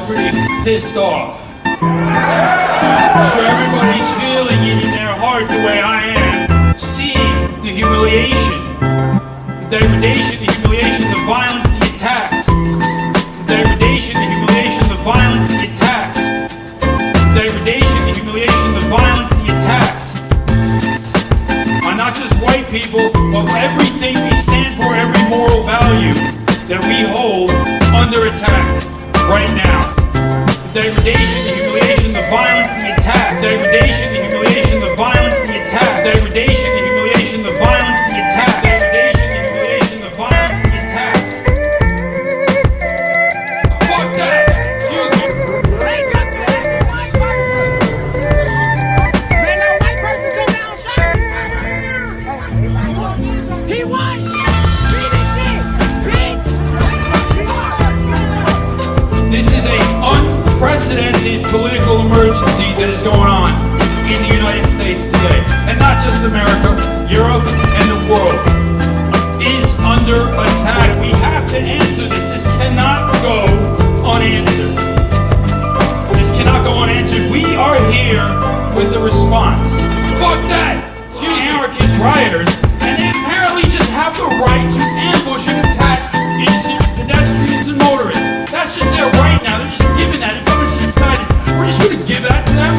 Pretty pissed off. I'm sure everybody's feeling it in their heart the way I am, seeing the humiliation, the degradation, the humiliation, the violence, the attacks, the degradation, the humiliation, the violence, the attacks, the degradation, the humiliation, the violence, the attacks on not just white people, but everything we stand for, every moral value that we hold under attack right now. The degradation, the humiliation, the violence, the attack. Degradation, the humiliation, the violence, the attack. Degradation, the humiliation, the violence, the attack. Degradation, the humiliation, the violence, the attacks. Fuck that! Excuse me. Wake up, man! White person! Man, no white person come down, shut up! He won! Beat it, beat! This is a unprecedented political emergency that is going on in the United States today. And not just America, Europe and the world is under attack. We have to answer this. This cannot go unanswered. This cannot go unanswered. We are here with a response. Fuck that! Excuse me, anarchist rioters, and they apparently just have the right to ambush and attack innocent pedestrians and motorists. That's just their right now. They're just giving that. The government's just decided we're just going to give that to them.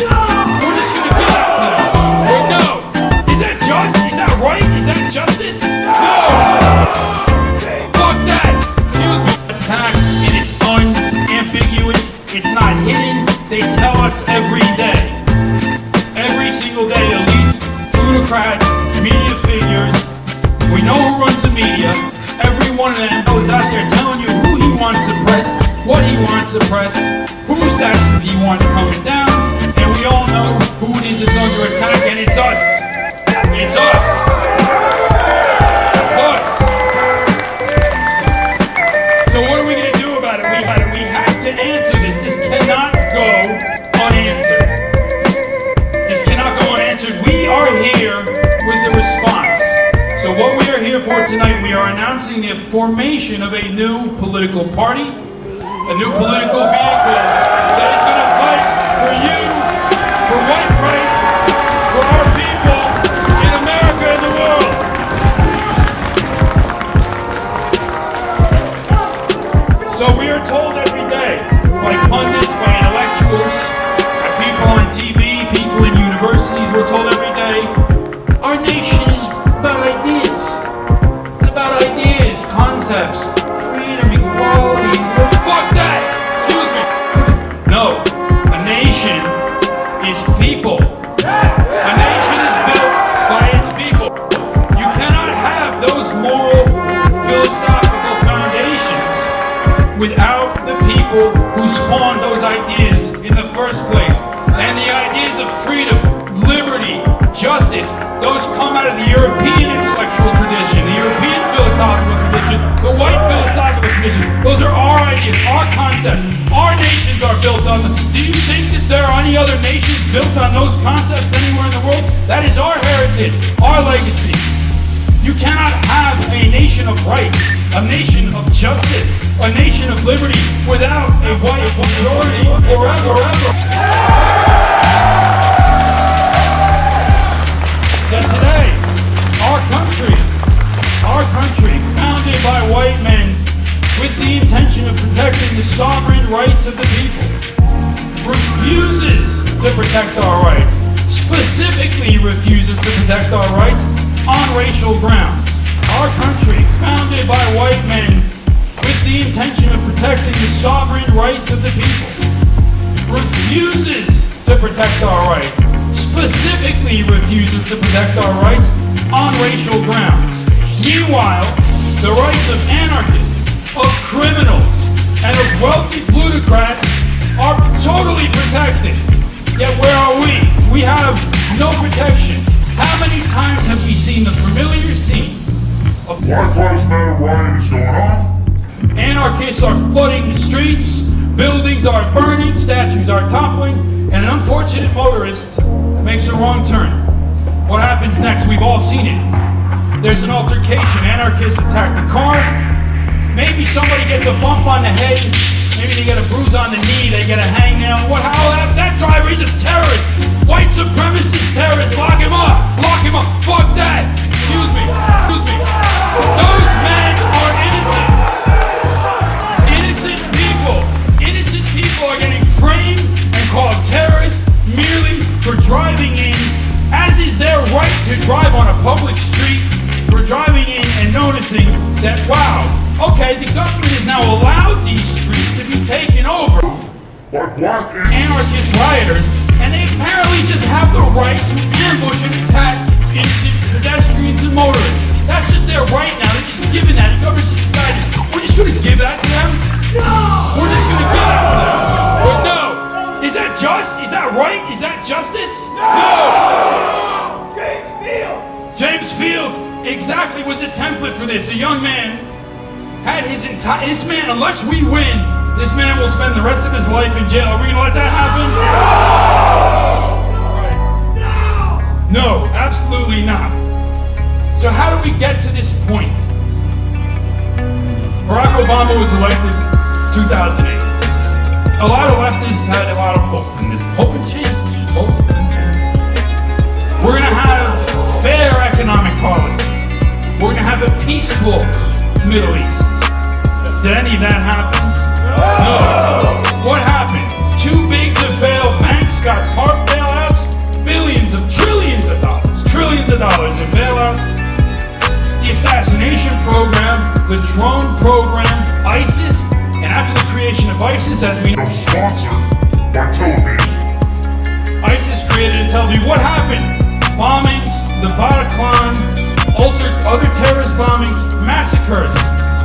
No! We're just going to give that to them. Or no. Is that just? Is that right? Is that justice? No! Fuck that! Excuse me. Attack, and it's unambiguous. It's not hidden. They tell us every day. Every single day, elite plutocrats, media figures. We know who runs the media. Every one of them is out there telling you who he wants suppressed, what he wants suppressed, whose statue he wants coming down, and we all know who it is that's under attack, and it's us. It's us. It's us. So what are we going to do about it? We have to answer this. This cannot go unanswered. This cannot go unanswered. We are here with the response. So what we are here for tonight, we are announcing the formation of a new political party, a new political vehicle that is going to fight for you, for white rights, for our people in America and the world. So we are told every day by pundits, by intellectuals, by people on TV, people in universities, we're told every day, our nation is about ideas. It's about ideas, concepts, freedom, equality. Fuck that! Excuse me. No. A nation is people. A nation is built by its people. You cannot have those moral, philosophical foundations without the people who spawned those ideas in the first place. And the ideas of freedom, liberty, justice, those come out of the European intellectual tradition, the European philosophical tradition, the white philosophical tradition. Those are our ideas, our concepts. Our nations are built on them. Do you think that there are any other nations built on those concepts anywhere in the world? That is our heritage, our legacy. You cannot have a nation of rights, a nation of justice, a nation of liberty without a white majority forever. That today, our country, founded by white men with the intention of protecting the sovereign rights of the people, refuses to protect our rights, specifically refuses to protect our rights on racial grounds. Our country, founded by white men with the intention of protecting the sovereign rights of the people, refuses to protect our rights, specifically refuses to protect our rights on racial grounds. Meanwhile, the rights of anarchists, of criminals, and of wealthy plutocrats are totally protected. Yet where are we? We have no protection. How many times have we seen the familiar scene of Black Lives Matter riot is going on? Anarchists are flooding the streets, buildings are burning, statues are toppling, and an unfortunate motorist makes a wrong turn. What happens next? We've all seen it. There's an altercation. Anarchists attack the car. Maybe somebody gets a bump on the head. Maybe they get a bruise on the knee. They get a hangnail. That driver, he's a terrorist. White supremacist terrorist. Lock him up. Lock him up. Fuck that. Excuse me. Excuse me. Those men are innocent. Innocent people. Innocent people are getting framed and called terrorists merely for driving in, as is their right to drive on a public street, for driving in and noticing that, wow, okay, the government has now allowed these streets to be taken over by black anarchist rioters, and they apparently just have the right to ambush and attack innocent pedestrians and motorists. That's just their right now. They're just giving that. The government just decided, we're just going to give that to them? No! We're just going to give that to them. But no! Is that just? Is that right? Is that justice? No! James Fields! James Fields exactly was a template for this. A young man had his entire... This man, unless we win, this man will spend the rest of his life in jail. Are we going to let that happen? No! No, absolutely not. So how do we get to this point? Barack Obama was elected 2008. A lot of leftists had a lot of hope in this. Hope and change. Hope and change. We're going to have fair economic policy. We're going to have a peaceful Middle East. Did any of that happen? No. What happened? Too big to fail banks got TARP bailouts, billions of trillions of dollars in bailouts. The assassination program, the drone program, ISIS, and after the creation of ISIS, as we know, sponsored by Tel Aviv. ISIS created Tel Aviv. What happened? Bombings, the Bataclan, other terrorist bombings, massacres,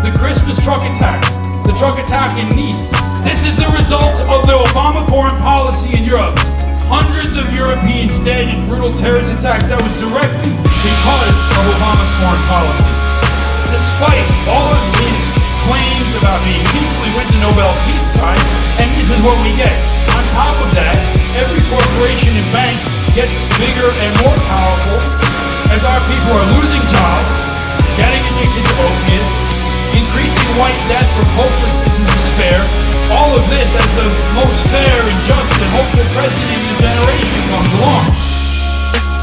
the Christmas truck attack, the truck attack in Nice. This is the result of the Obama foreign policy in Europe. Hundreds of Europeans dead in brutal terrorist attacks. That was directly because of Obama's foreign policy. Despite all of his claims about being peacefully wins the Nobel Peace Prize, and this is what we get. On top of that, every corporation and bank gets bigger and more powerful as our people are losing jobs, getting addicted to opiates, increasing white debt from hopelessness and despair. All of this as the most fair and just and hopeful president in the generation comes along.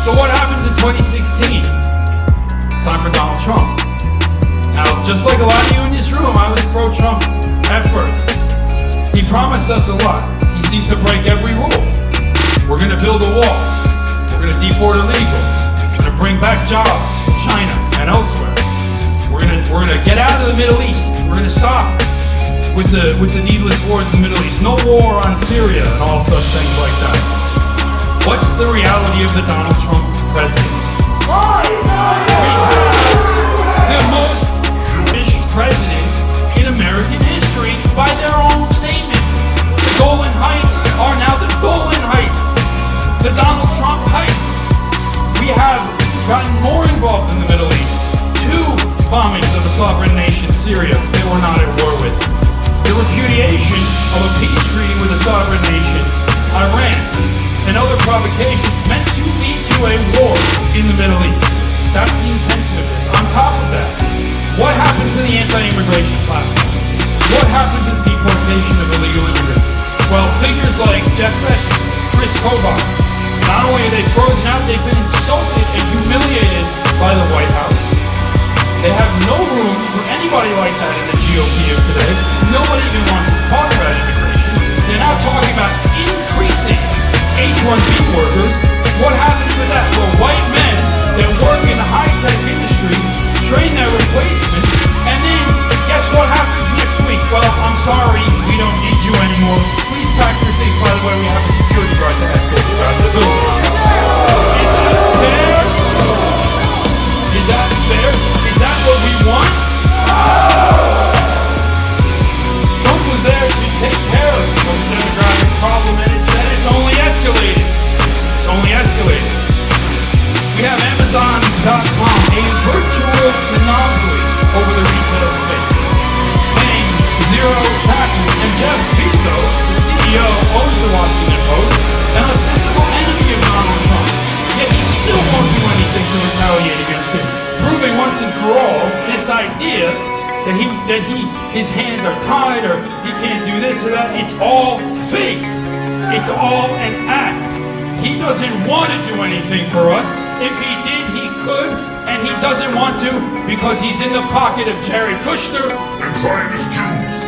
So what happens in 2016? It's time for Donald Trump. Now, just like a lot of you in this room, I was pro-Trump at first. He promised us a lot. He seemed to break every rule. We're going to build a wall. We're going to deport illegals. We're going to bring back jobs from China and elsewhere. We're going to get out of the Middle East. We're going to stop with the needless wars in the Middle East. No war on Syria and all such things like that. What's the reality of the Donald Trump presidency? The most president in American history by their own statements. The Golan Heights are now the Golan Heights, the Donald Trump Heights. We have gotten more involved in the Middle East. 2 bombings of a sovereign nation, Syria, they were not at war with. The repudiation of a peace treaty with a sovereign nation, Iran, and other provocations meant to lead to a war in the Middle East. That's the intention of this. On top of that, what happened to the anti-immigration platform? What happened to the deportation of illegal immigrants? Well, figures like Jeff Sessions, Chris Kobach, not only are they frozen out, they've been insulted and humiliated by the White House. They have no room for anybody like that in the GOP of today. Nobody even wants to talk about immigration. They're now talking about increasing H-1B workers. What happens with that? Well, white men that work in the high-tech industry train their replacements, and then guess what happens next week? Well, I'm sorry, we don't need you anymore. Please pack your things. By the way, we have a security guard to escort you out of the building. Is that fair? Is that fair? Is that what we want? Trump was there to take care of the demographic problem, and instead it's only escalated. It's only escalated. his hands are tied, or he can't do this or that. It's all fake. It's all an act. He doesn't want to do anything for us. If he did, he could, and he doesn't want to because he's in the pocket of Jared Kushner and Zionist Jews.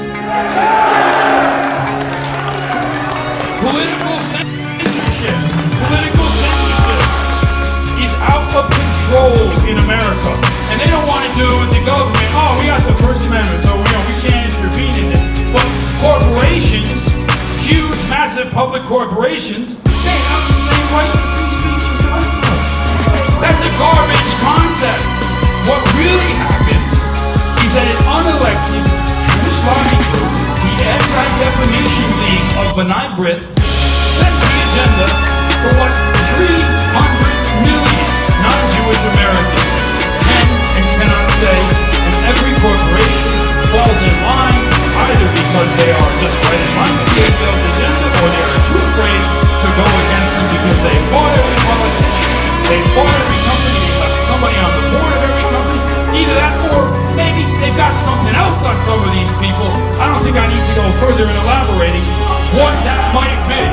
Political censorship is out of control in America, and they don't want to do it with the government. Oh, we got the First Amendment, so we can't intervene in this. But corporations, huge, massive public corporations, they have the same right to free speech as the rest of us. That's a garbage concept. What really happens is that an unelected Jewish lobby group, the Anti-Defamation League of B'nai B'rith, sets the agenda for what 300 million non-Jewish Americans can and cannot say, and every corporation falls in line either because they are just right in line with the agenda, or they are too afraid to go against them because they bought every politician, they bought every company, they got somebody on the board of every company. Either that, or maybe they've got something else on some of these people. I don't think I need to go further in elaborating what that might be.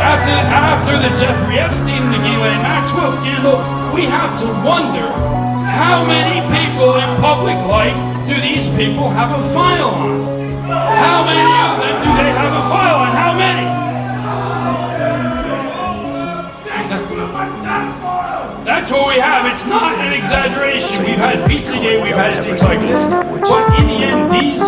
After the Jeffrey Epstein and the Ghislaine Maxwell scandal, we have to wonder how many people in public life do these people have a file on? How many of them do they have a file on? How many? That's what we have. It's not an exaggeration. We've had Pizzagate, we've had things like this. But in the end, these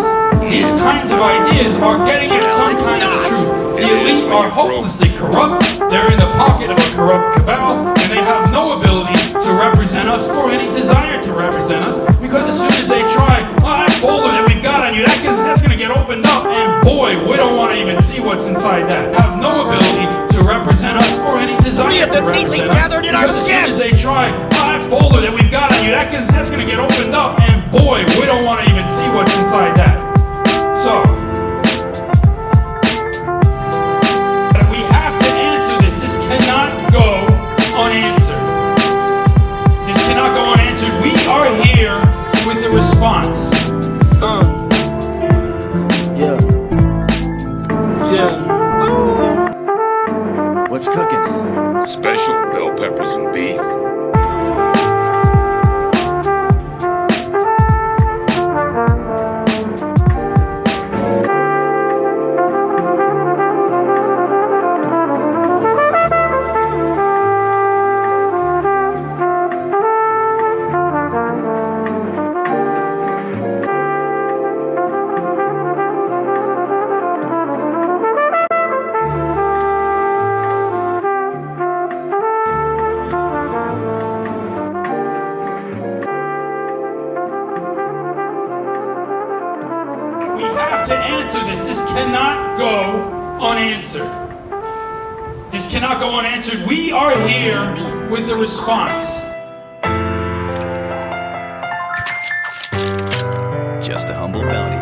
kinds of ideas are getting at some kind of truth. The elite are hopelessly corrupt. They're in the pocket of a corrupt cabal, and they have no ability to represent us or any desire to represent us, because as soon as they try, that folder that we've got on you, that's going to get opened up, and boy, we don't want to even see what's inside that. Have no ability to represent us or any desire to represent us, because as soon as they try, that folder that we've got on you, that's going to get opened up, and boy, we don't want to even see what's inside that. So, we have to answer this. This cannot go unanswered. This cannot go unanswered. We are here with the response. Yeah. What's cooking? Special bell peppers and beef. We have to answer this. This cannot go unanswered. This cannot go unanswered. We are here with the response. Just a humble bounty.